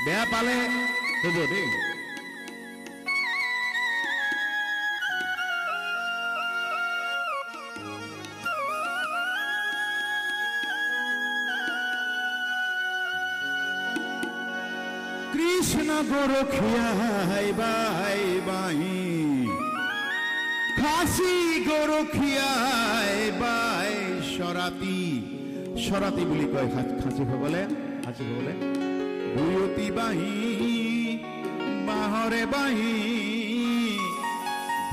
বেয়া পালে হ'ব দেই। কৃষ্ণ গরখিয়াই বাই বাহি, খাসি গরখিয়াই বাই সরাতি। সরাতি বুলি কয় খাচী সকলে। খাচী সকলে দুয়তি বাহি বাহরে বাহি,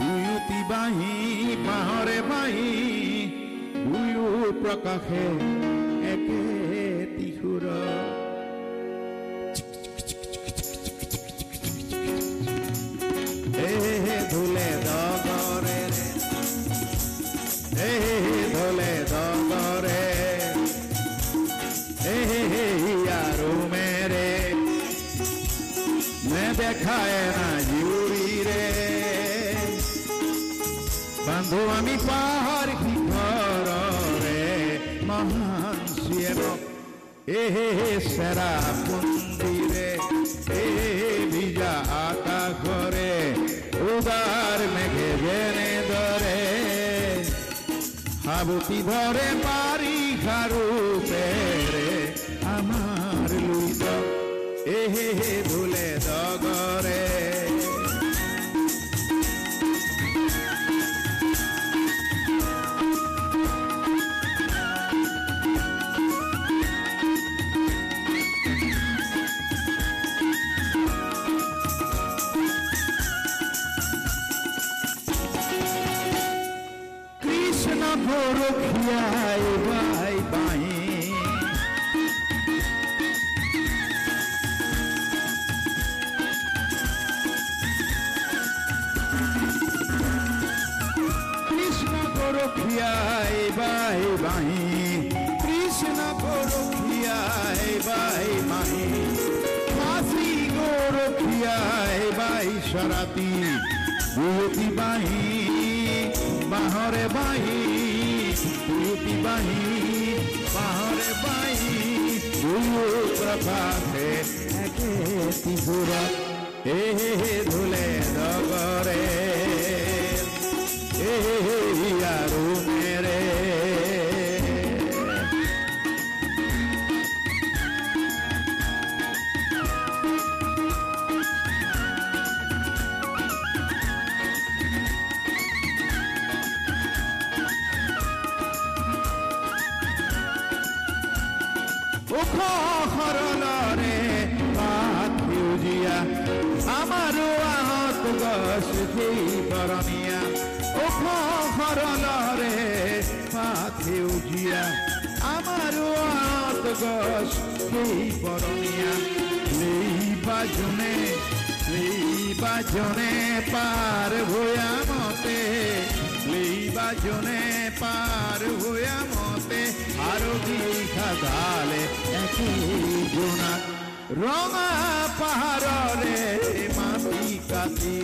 দুয়তি বাহি বাহরে বাহি, দুয়ো প্রকাশে একে তিসুৰ। ধুলে দগরে রে, ধুলে দগরে यारो मेरे, मैं देखाए ना जुरी रे। बंधु आमी पाहाड़ की घर रे, महान सियनक सेरा पुंदिरे, बीजा आकाश रे, उदार मेघे जेने दरे, হাবুতি ধরে পারি খারু পেরে আমার লুইত এহে ধুলে দগরে। গরখিয়াই বাই বাহি, কৃষ্ণ গরখিয়াই বাই বাহি, কৃষ্ণ গরখিয়াই বাই বাহি, খাসি গরখিয়াই বাই সরাতি। দুয়তি বাহি বাহরে বাহি, দুয়তি বাহি বাহরে বাহি, দুয়ো প্রভাতে একে তিসুর। ধুলে দগরে ইয়ারু মেরে, খরলরে পাখিউজিয়া আমারো আহত গছ সেই বরণিয়া। ওখ খরলরে পাখিউজিয়া আমারো আহত গছ সেই বরণিয়া। লেইবাজনে পার ভয়া মতে, লেইবাজনে পার ভয়া মতে, আরো দীঘা গালে একই জোনা। রঙা পাহাড়রে মাটি কাটি,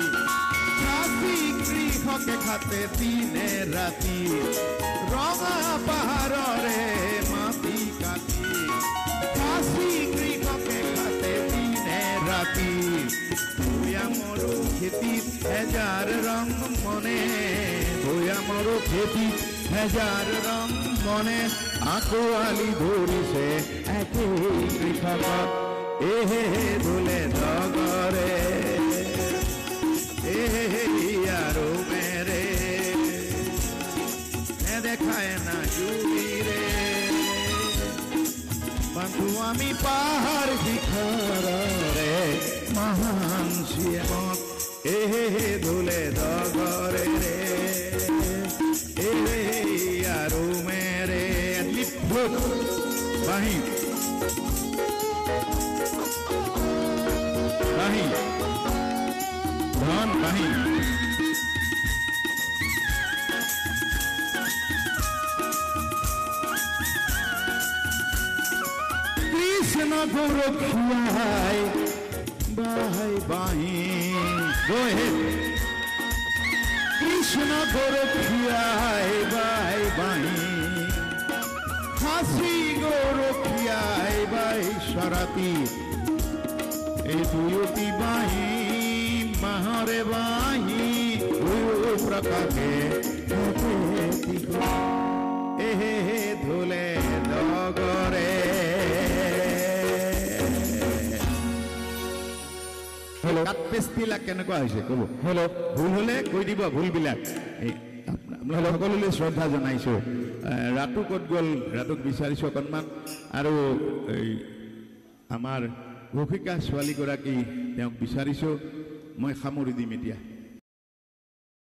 খাসি গৃহকে খাতে দিনে রাতি। রঙা পাহাড়রে মাটি কাটি, খাসি গৃহকে খাতে দিনে রাতি। ভয়া মরু খেতিত হেজাৰ ৰং মনে, ভয়া মৰু খেতিত হেজাৰ ৰং মনে, আকোৱালি ধৰিছে একে কৃষকক ধুলে দগরে। ইয়ারো মেরে, দেখায় না জুড়ি রে। বন্ধু আমি পাহাড় শিখর রে, মহান শিয়মক ধুলে দগরে রে। ইয়ারো মেরে লিপুক বাহি বাহি ধন বাহি, কৃষ্ণ গরখিয়াই বাই বাহি। Go ahead. কৃষ্ণ গরখিয়াই বাই বাহি, খাসি গরখিয়াই বাই সরাতি। এই দুয়োটি বাঁহী বাঁহৰে বাঁহী দুয়ো প্ৰকাশে এহে ঢোলে ডগৰে। কাট পেষ্টবিলাক কেনেকুৱা হৈছে ক'ব? হেল্ল', ভুল হ'লে কৈ দিব ভুলবিলাক। আপোনালোক সকলোলৈ শ্ৰদ্ধা জনাইছোঁ। ৰাতু ক'ত গ'ল? ৰাতুক বিচাৰিছোঁ অকণমান। আৰু এই আমাৰ ঘোষিকা ছোৱালীগৰাকী তেওঁক বিচাৰিছোঁ। মই সামৰি দিম এতিয়া।